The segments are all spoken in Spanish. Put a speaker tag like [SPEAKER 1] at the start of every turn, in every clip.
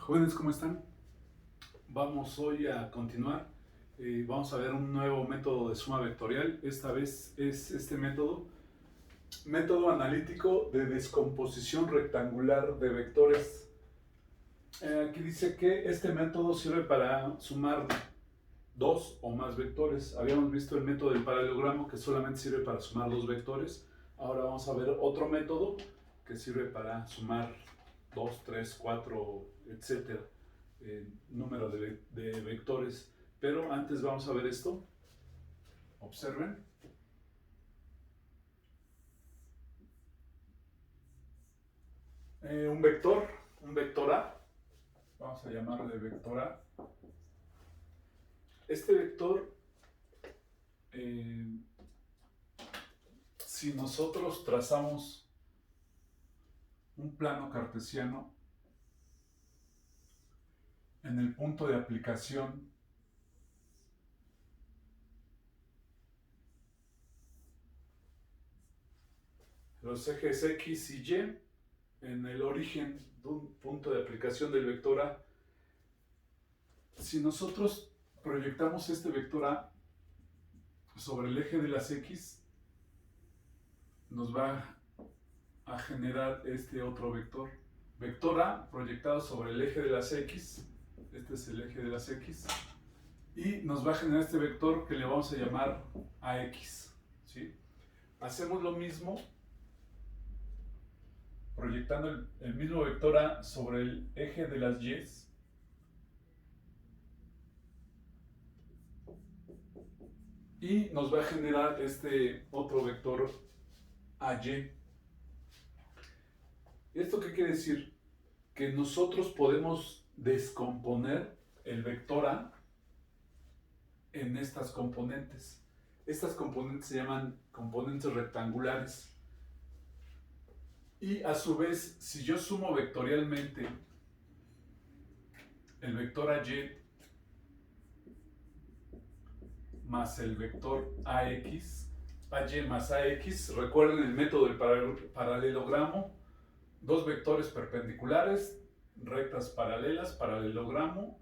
[SPEAKER 1] Jóvenes, ¿cómo están? Vamos hoy a continuar. Vamos a ver un nuevo método de suma vectorial. Esta vez es este método analítico de descomposición rectangular de vectores. Aquí dice que este método sirve para sumar dos o más vectores. Habíamos visto el método del paralelogramo que solamente sirve para sumar dos vectores. Ahora vamos a ver otro método que sirve para sumar 2, 3, 4, etcétera, número de vectores. Pero antes vamos a ver esto. Observen. Un vector A. Vamos a llamarle vector A. Este vector, si nosotros trazamos un plano cartesiano en el punto de aplicación los ejes X y Y en el origen de un punto de aplicación del vector A. Si nosotros proyectamos este vector A sobre el eje de las X, nos va a generar este otro vector. Vector A proyectado sobre el eje de las X, este es el eje de las X, y nos va a generar este vector que le vamos a llamar AX, ¿sí? Hacemos lo mismo proyectando el mismo vector A sobre el eje de las Y, y nos va a generar este otro vector AY. ¿Esto qué quiere decir? Que nosotros podemos descomponer el vector A en estas componentes. Estas componentes se llaman componentes rectangulares. Y a su vez, si yo sumo vectorialmente el vector AY más el vector AX, AY más AX, recuerden el método del paralelogramo, dos vectores perpendiculares, rectas paralelas, paralelogramo,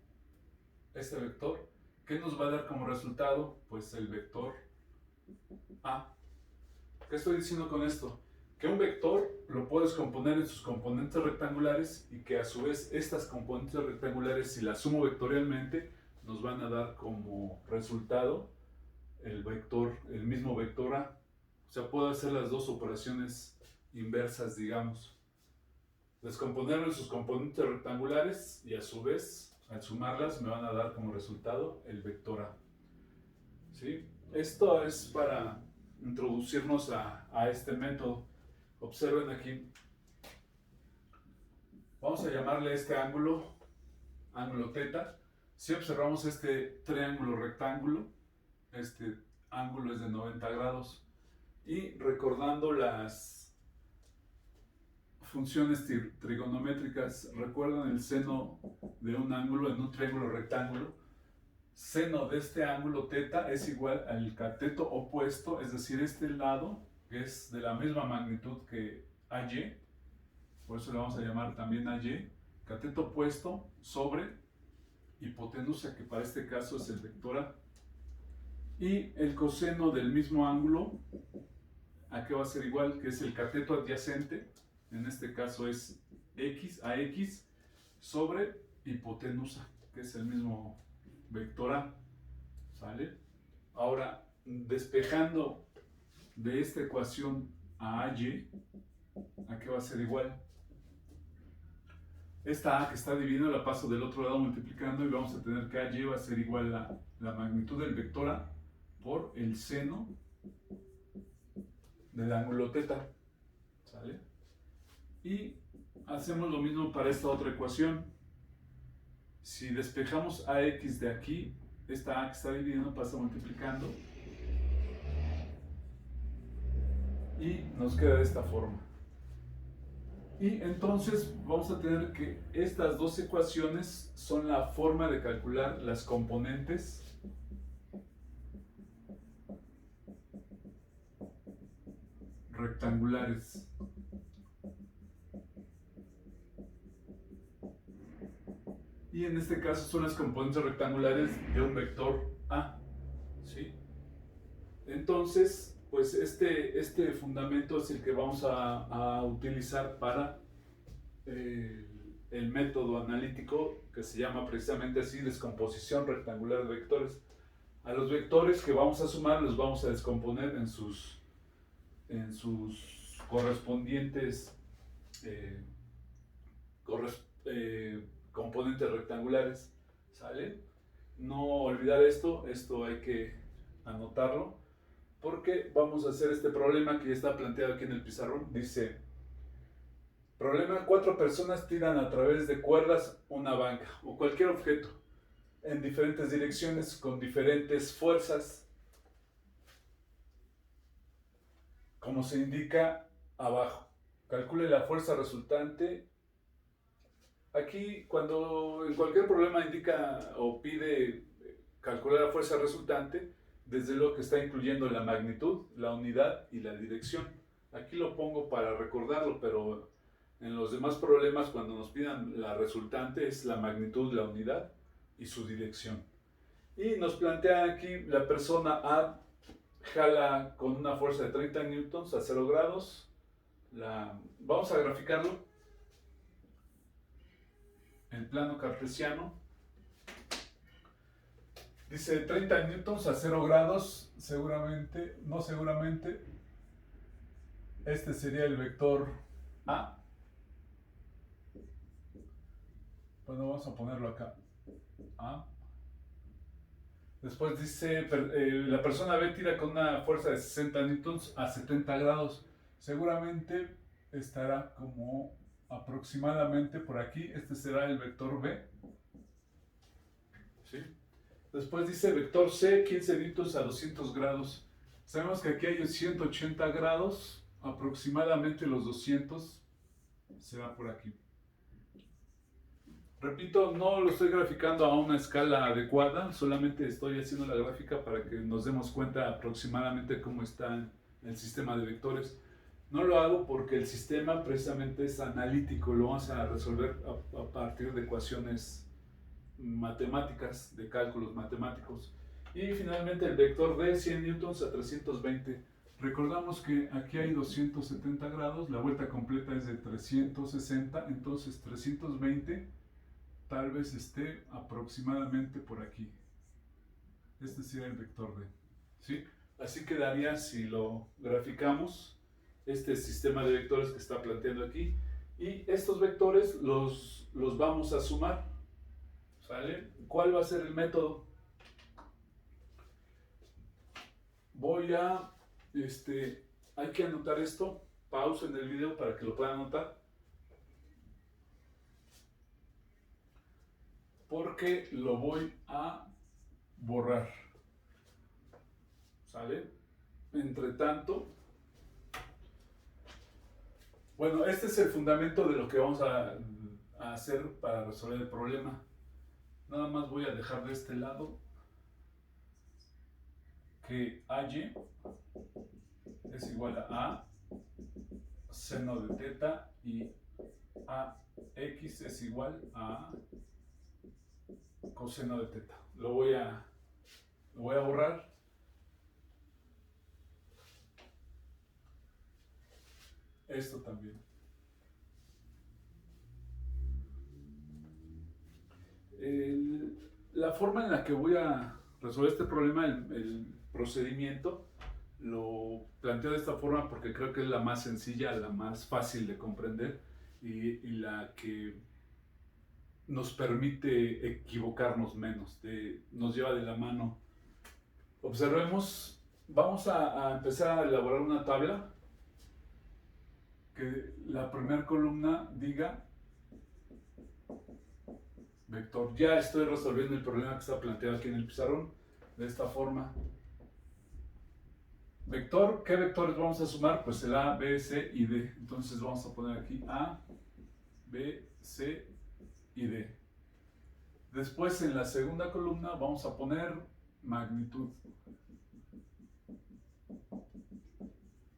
[SPEAKER 1] este vector, ¿qué nos va a dar como resultado? Pues el vector A. ¿Qué estoy diciendo con esto? Que un vector lo puedes componer en sus componentes rectangulares y que a su vez estas componentes rectangulares, si las sumo vectorialmente, nos van a dar como resultado el mismo vector A. O sea, puedo hacer las dos operaciones inversas, digamos. Descomponerlo en sus componentes rectangulares y a su vez, al sumarlas, me van a dar como resultado el vector A. ¿Sí? Esto es para introducirnos a este método. Observen aquí. Vamos a llamarle este ángulo θ. Si observamos este triángulo rectángulo, este ángulo es de 90 grados. Y recordando las funciones trigonométricas, recuerdan el seno de un ángulo en un triángulo rectángulo. Seno de este ángulo θ es igual al cateto opuesto, es decir, este lado, que es de la misma magnitud que AY, por eso le vamos a llamar también AY, cateto opuesto sobre hipotenusa, que para este caso es el vector A. Y el coseno del mismo ángulo, ¿a qué va a ser igual? Que es el cateto adyacente, en este caso es X, AX, sobre hipotenusa, que es el mismo vector A. ¿Sale? Ahora, despejando de esta ecuación a AY, ¿a qué va a ser igual? Esta A que está dividida la paso del otro lado multiplicando y vamos a tener que AY va a ser igual a la magnitud del vector A por el seno del ángulo θ. ¿Sale? Y hacemos lo mismo para esta otra ecuación. Si despejamos AX de aquí, esta A que está dividiendo pasa multiplicando y nos queda de esta forma. Y entonces vamos a tener que estas dos ecuaciones son la forma de calcular las componentes rectangulares. . y en este caso son las componentes rectangulares de un vector A, ¿sí? Entonces, pues este fundamento es el que vamos a utilizar para el método analítico que se llama precisamente así, descomposición rectangular de vectores. A los vectores que vamos a sumar los vamos a descomponer en sus correspondientes eh, componentes rectangulares, ¿sale? No olvidar esto hay que anotarlo, porque vamos a hacer este problema que ya está planteado aquí en el pizarrón. Dice, problema: 4 personas tiran a través de cuerdas una banca o cualquier objeto en diferentes direcciones con diferentes fuerzas, como se indica abajo. Calcule la fuerza resultante. Aquí, cuando en cualquier problema indica o pide calcular la fuerza resultante, desde luego que está incluyendo la magnitud, la unidad y la dirección. Aquí lo pongo para recordarlo, pero en los demás problemas, cuando nos pidan la resultante, es la magnitud, la unidad y su dirección. Y nos plantea aquí, la persona A jala con una fuerza de 30 newtons a 0 grados. Vamos a graficarlo en plano cartesiano. Dice 30 newtons a 0 grados, seguramente, no seguramente, este sería el vector A. Bueno, vamos a ponerlo acá, A. Después dice, la persona B tira con una fuerza de 60 newtons a 70 grados. Seguramente estará como aproximadamente por aquí. Este será el vector B. ¿Sí? Después dice vector C, 15 newtons a 200 grados. Sabemos que aquí hay 180 grados, aproximadamente los 200 será por aquí. Repito, no lo estoy graficando a una escala adecuada, solamente estoy haciendo la gráfica para que nos demos cuenta aproximadamente cómo está el sistema de vectores. No lo hago porque el sistema precisamente es analítico, lo vamos a resolver a partir de ecuaciones matemáticas, de cálculos matemáticos. Y finalmente el vector D, 100 newtons a 320. Recordamos que aquí hay 270 grados, la vuelta completa es de 360, entonces 320 tal vez esté aproximadamente por aquí. Este sería el vector D, ¿sí? Así quedaría si lo graficamos, este sistema de vectores que está planteando aquí. Y estos vectores los vamos a sumar, ¿sale? ¿Cuál va a ser el método? Hay que anotar esto, pausa en el video para que lo puedan anotar, porque lo voy a borrar, ¿sale? Entre tanto, bueno, este es el fundamento de lo que vamos a hacer para resolver el problema. Nada más voy a dejar de este lado que AY es igual a seno de teta y AX es igual a coseno de teta. Lo voy a borrar. Esto también. La forma en la que voy a resolver este problema, el procedimiento, lo planteo de esta forma porque creo que es la más sencilla, la más fácil de comprender y la que nos permite equivocarnos menos, nos lleva de la mano. Observemos, vamos a empezar a elaborar una tabla que la primera columna diga vector. Ya estoy resolviendo el problema que está planteado aquí en el pizarrón de esta forma. Vector, ¿qué vectores vamos a sumar? Pues el A, B, C y D. Entonces vamos a poner aquí A, B, C y D. Después en la segunda columna vamos a poner magnitud.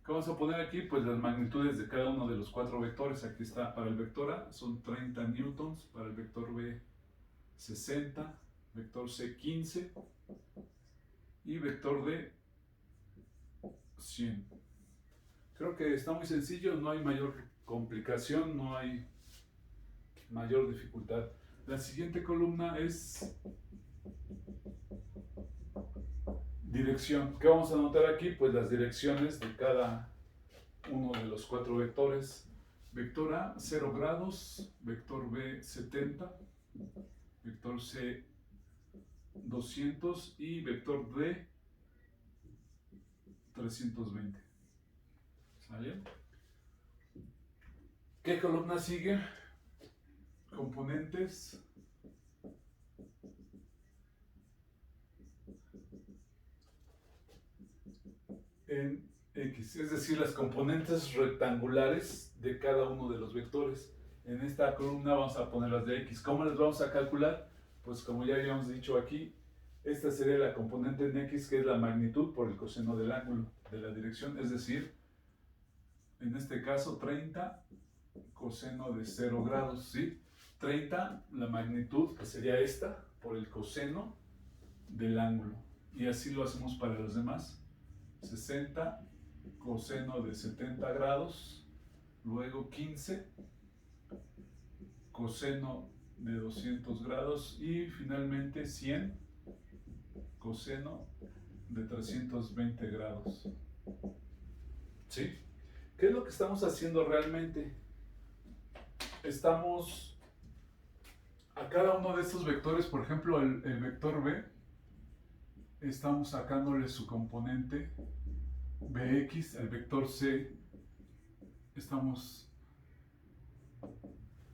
[SPEAKER 1] ¿Qué vamos a poner aquí? Pues las magnitudes de cada uno de los 4 vectores. Aquí está para el vector A, son 30 newtons, para el vector B 60, vector C 15 y vector D 100. Creo que está muy sencillo, no hay mayor complicación, no hay mayor dificultad. La siguiente columna es dirección. ¿Qué vamos a anotar aquí? Pues las direcciones de cada uno de los 4 vectores. Vector A 0 grados, vector B 70, vector C 200 y vector D 320. ¿Sale? ¿Qué columna sigue? Componentes. En X, es decir, las componentes rectangulares de cada uno de los vectores. En esta columna vamos a poner las de X. ¿Cómo las vamos a calcular? Pues como ya habíamos dicho aquí, esta sería la componente en X, que es la magnitud por el coseno del ángulo de la dirección, es decir, en este caso 30 coseno de 0 grados, ¿sí? 30, la magnitud, que sería esta, por el coseno del ángulo. Y así lo hacemos para los demás. 60 coseno de 70 grados, luego 15 coseno de 200 grados y finalmente 100 coseno de 320 grados. ¿Sí? ¿Qué es lo que estamos haciendo realmente? Estamos a cada uno de estos vectores, por ejemplo, el vector B, estamos sacándole su componente Bx, el vector C, estamos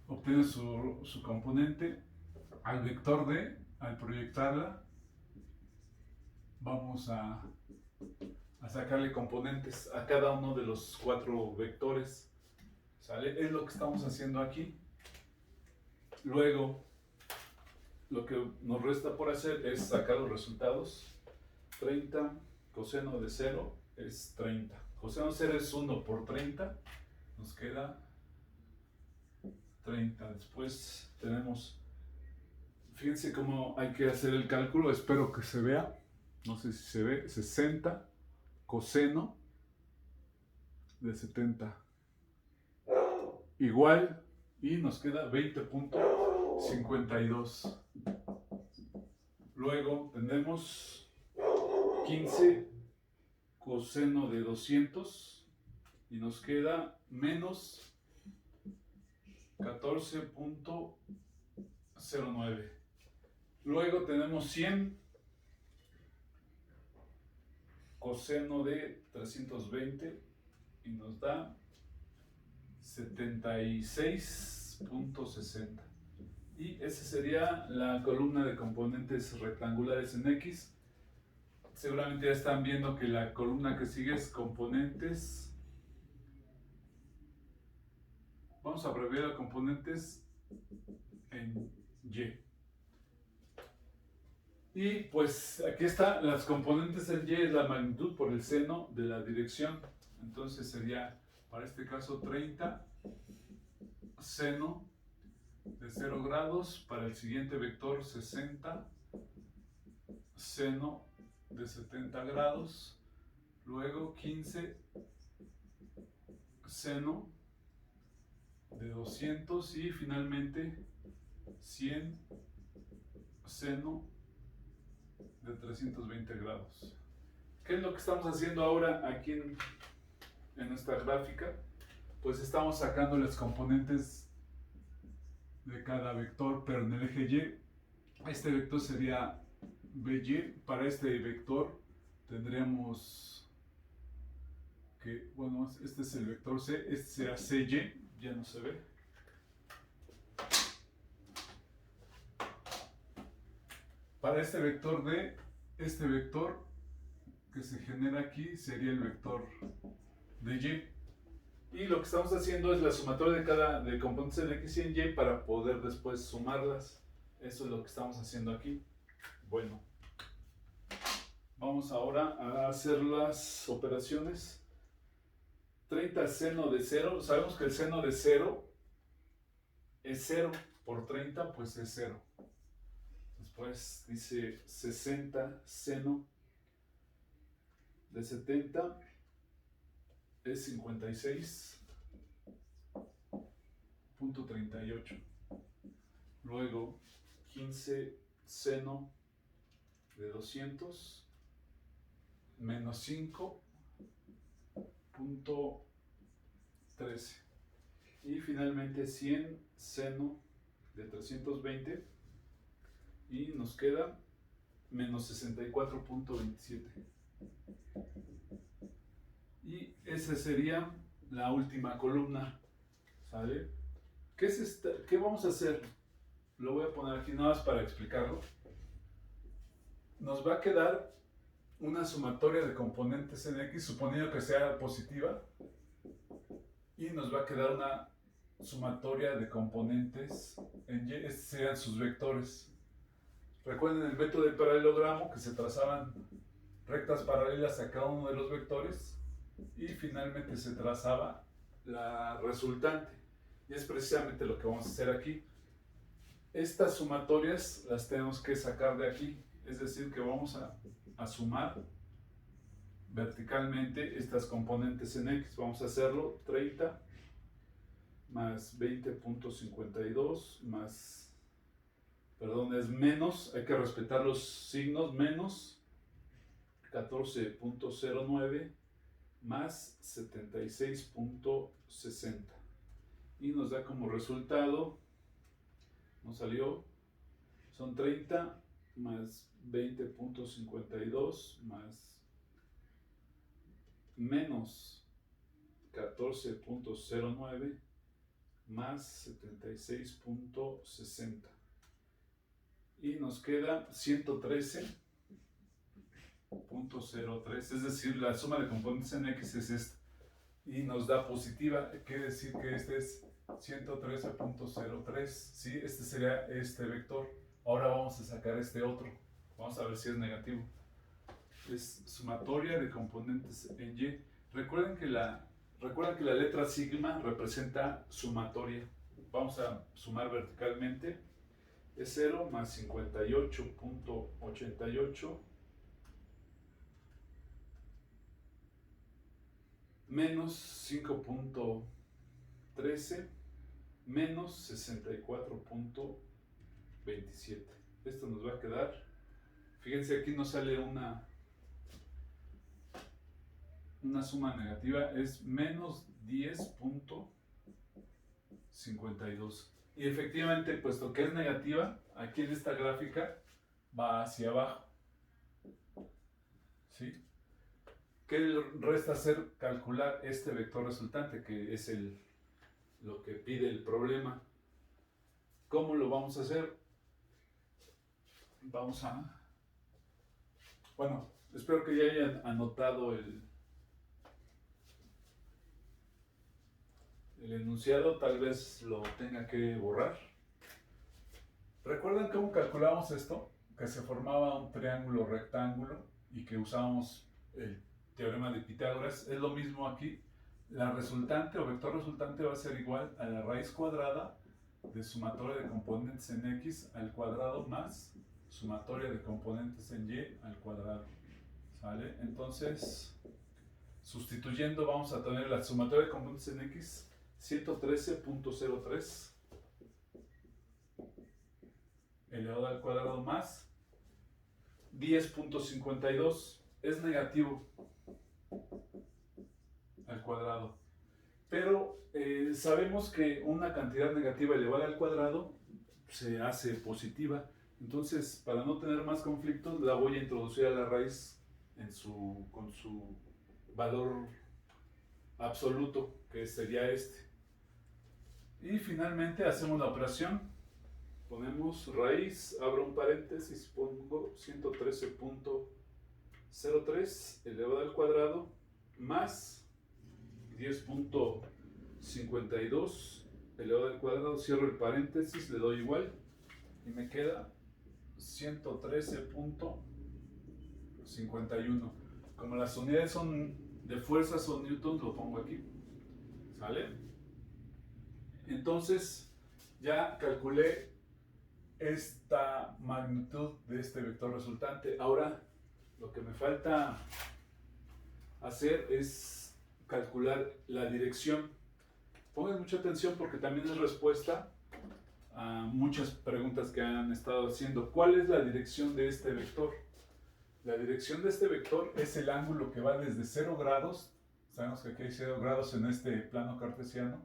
[SPEAKER 1] obteniendo su componente. Al vector D, al proyectarla, vamos a sacarle componentes a cada uno de los 4 vectores. ¿Sale? Es lo que estamos haciendo aquí. Luego, lo que nos resta por hacer es sacar los resultados. 30 coseno de 0 es 30. Coseno de 0 es 1 por 30. Nos queda 30. Después tenemos, fíjense cómo hay que hacer el cálculo. Espero que se vea. No sé si se ve. 60 coseno de 70. Igual. Y nos queda 20.52. Luego tenemos 15 coseno de 200 y nos queda menos 14.09. Luego tenemos 100 coseno de 320 y nos da 76.60. Y esa sería la columna de componentes rectangulares en X. Seguramente ya están viendo que la columna que sigue es componentes. Vamos a abreviar a componentes en Y. Y pues aquí están las componentes en Y, es la magnitud por el seno de la dirección. Entonces sería, para este caso, 30 seno de 0 grados. Para el siguiente vector, 60 seno de 70 grados. Luego 15 seno de 200 y finalmente 100 seno de 320 grados. ¿Qué es lo que estamos haciendo ahora aquí en esta gráfica? Pues estamos sacando las componentes de cada vector, pero en el eje Y. Este vector sería BY. Para este vector tendremos que, bueno, este es el vector C, este será CY, ya no se ve. Para este vector D, este vector que se genera aquí sería el vector de Y. Y lo que estamos haciendo es la sumatoria de componentes de X y en Y para poder después sumarlas. Eso es lo que estamos haciendo aquí. Bueno, vamos ahora a hacer las operaciones. 30 seno de 0. Sabemos que el seno de 0 es 0. Por 30 pues es 0. Pues dice 60 seno de 70 es 56.38. Luego 15 seno de 200 menos 5.13. Y finalmente 100 seno de 320 y nos queda menos 64.27. Y esa sería la última columna, ¿sale? ¿Qué es esta? ¿Qué vamos a hacer? Lo voy a poner aquí nada más para explicarlo. Nos va a quedar una sumatoria de componentes en X, suponiendo que sea positiva, y nos va a quedar una sumatoria de componentes en Y. Estos serían sus vectores. Recuerden el método del paralelogramo, que se trazaban rectas paralelas a cada uno de los vectores y finalmente se trazaba la resultante. Y es precisamente lo que vamos a hacer aquí. Estas sumatorias las tenemos que sacar de aquí, es decir, que vamos a sumar verticalmente estas componentes en X. Vamos a hacerlo 30 más 20.52 más, perdón, es menos, hay que respetar los signos, menos 14.09 más 76.60 y nos da como resultado, nos salió, son 30 más 20.52 más menos 14.09 más 76.60 y nos queda 113.03, es decir, la suma de componentes en X es esta y nos da positiva, quiere decir que este es 113.03, ¿sí? Este sería este vector. Ahora vamos a sacar este otro, vamos a ver si es negativo. Es sumatoria de componentes en Y. Recuerden que la letra sigma representa sumatoria. Vamos a sumar verticalmente. Es 0 más 58.88 menos 5.13 menos 64.27. Esto nos va a quedar, fíjense, aquí nos sale una suma negativa, es menos 10.52. Y efectivamente, puesto que es negativa, aquí en esta gráfica va hacia abajo. ¿Sí? ¿Qué resta hacer? Calcular este vector resultante, que es lo que pide el problema. ¿Cómo lo vamos a hacer? Bueno, espero que ya hayan anotado el enunciado, tal vez lo tenga que borrar. ¿Recuerdan cómo calculamos esto? Que se formaba un triángulo rectángulo y que usábamos el teorema de Pitágoras. Es lo mismo aquí. La resultante o vector resultante va a ser igual a la raíz cuadrada de sumatoria de componentes en X al cuadrado más sumatoria de componentes en Y al cuadrado. ¿Sale? Entonces, sustituyendo, vamos a tener la sumatoria de componentes en X 113.03 elevado al cuadrado más 10.52, es negativo al cuadrado, pero sabemos que una cantidad negativa elevada al cuadrado se hace positiva. Entonces, para no tener más conflictos, la voy a introducir a la raíz con su valor absoluto, que sería este. Y finalmente hacemos la operación. Ponemos raíz, abro un paréntesis, pongo 113.03 elevado al cuadrado más 10.52 elevado al cuadrado, cierro el paréntesis, le doy igual y me queda 113.51. Como las unidades son de fuerza, son newtons, lo pongo aquí. ¿Sale? Entonces ya calculé esta magnitud de este vector resultante. Ahora, lo que me falta hacer es calcular la dirección. Pongan mucha atención porque también es respuesta a muchas preguntas que han estado haciendo. ¿Cuál es la dirección de este vector? La dirección de este vector es el ángulo que va desde 0 grados. Sabemos que aquí hay 0 grados en este plano cartesiano.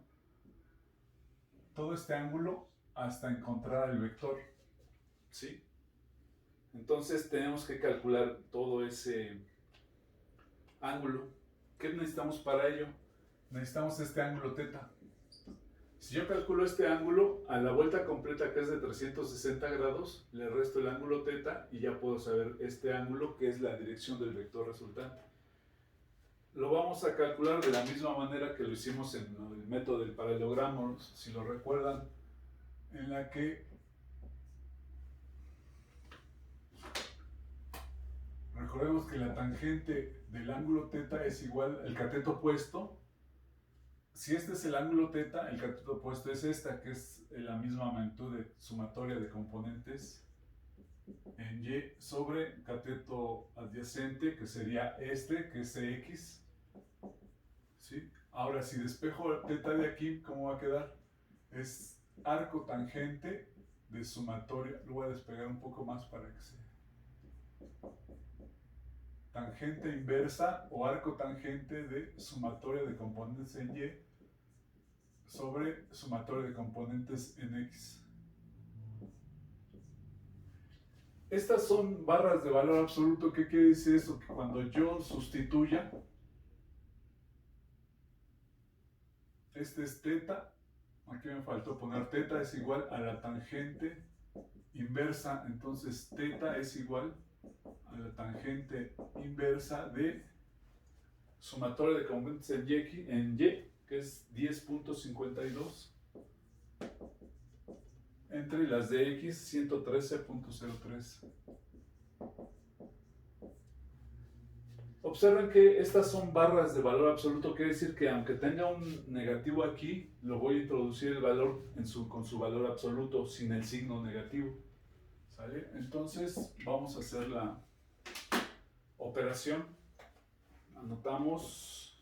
[SPEAKER 1] Todo este ángulo hasta encontrar el vector. ¿Sí? Entonces tenemos que calcular todo ese ángulo. ¿Qué necesitamos para ello? Necesitamos este ángulo θ. Si yo calculo este ángulo, a la vuelta completa que es de 360 grados, le resto el ángulo θ y ya puedo saber este ángulo que es la dirección del vector resultante. Lo vamos a calcular de la misma manera que lo hicimos en el método del paralelogramo, si lo recuerdan, en la que recordemos que la tangente del ángulo θ es igual al cateto opuesto. Si este es el ángulo θ, el cateto opuesto es esta, que es la misma magnitud de sumatoria de componentes en Y sobre cateto adyacente, que sería este, que es Cx. ¿Sí? Ahora, si despejo θ de aquí, ¿cómo va a quedar? Es arco tangente de sumatoria. Lo voy a despegar un poco más para que se... Tangente inversa o arco tangente de sumatoria de componentes en Y sobre sumatoria de componentes en X. Estas son barras de valor absoluto. ¿Qué quiere decir eso? Que cuando yo sustituya, este es θ, aquí me faltó poner θ es igual a la tangente inversa, entonces θ es igual a la tangente inversa de sumatoria de componentes en Y, que es 10.52, entre las de X, 113.03. Observen que estas son barras de valor absoluto, quiere decir que aunque tenga un negativo aquí, lo voy a introducir el valor con su valor absoluto, sin el signo negativo. ¿Sale? Entonces vamos a hacer la operación. Anotamos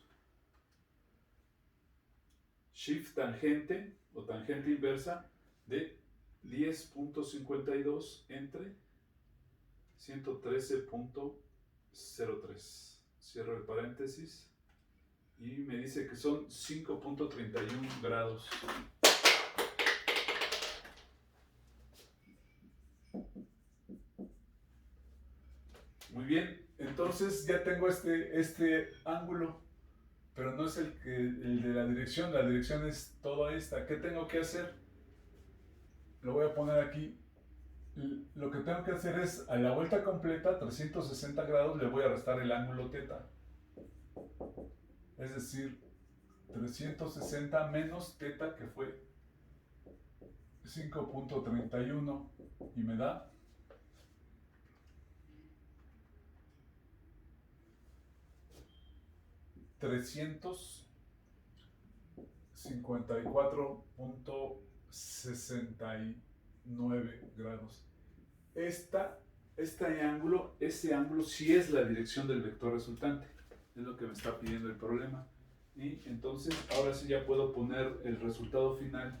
[SPEAKER 1] shift tangente o tangente inversa de 10.52 entre 113.03. Cierro el paréntesis y me dice que son 5.31 grados. Muy bien, entonces ya tengo este ángulo, pero no es el de la dirección es toda esta. ¿Qué tengo que hacer? Lo voy a poner aquí. Lo que tengo que hacer es, a la vuelta completa, 360 grados, le voy a restar el ángulo θ. Es decir, 360 menos θ, que fue 5.31, y me da 354.69 grados. Este ángulo, ese ángulo sí es la dirección del vector resultante. Es lo que me está pidiendo el problema. Y entonces, ahora sí ya puedo poner el resultado final.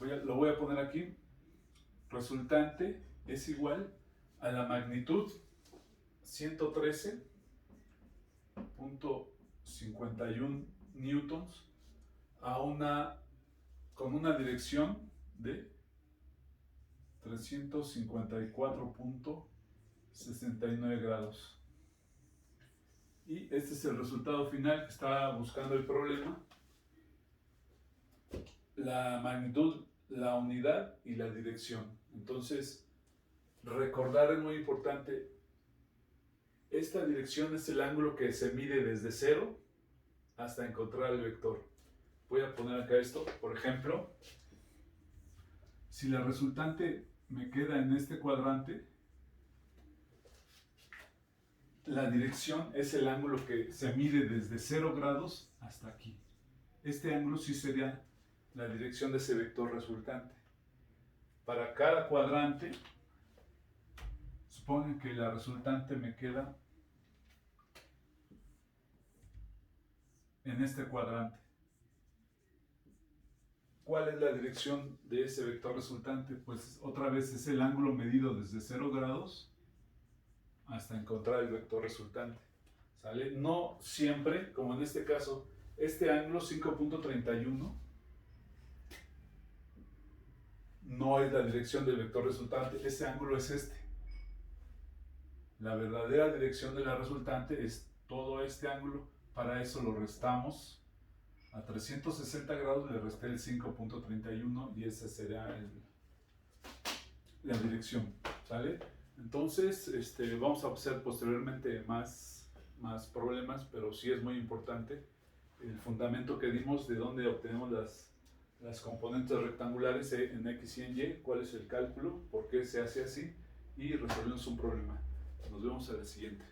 [SPEAKER 1] Lo voy a poner aquí. Resultante es igual a la magnitud 113.51 newtons con una dirección de 354.69 grados. Y este es el resultado final que estaba buscando el problema. La magnitud, la unidad y la dirección. Entonces, recordar es muy importante. Esta dirección es el ángulo que se mide desde 0 hasta encontrar el vector. Voy a poner acá esto, por ejemplo. Si la resultante me queda en este cuadrante, la dirección es el ángulo que se mide desde 0 grados hasta aquí. Este ángulo sí sería la dirección de ese vector resultante. para cada cuadrante, supongan que la resultante me queda en este cuadrante. ¿Cuál es la dirección de ese vector resultante? Pues otra vez es el ángulo medido desde 0 grados hasta encontrar el vector resultante. ¿Sale? No siempre, como en este caso, este ángulo 5.31 no es la dirección del vector resultante, este ángulo es este. La verdadera dirección de la resultante es todo este ángulo. Para eso lo restamos. A 360 grados le resté el 5.31 y esa será la dirección. ¿Sale? Entonces, vamos a hacer posteriormente más problemas, pero sí es muy importante el fundamento que dimos de dónde obtenemos las componentes rectangulares en X y en Y, cuál es el cálculo, por qué se hace así, y resolvemos un problema. Nos vemos en el siguiente.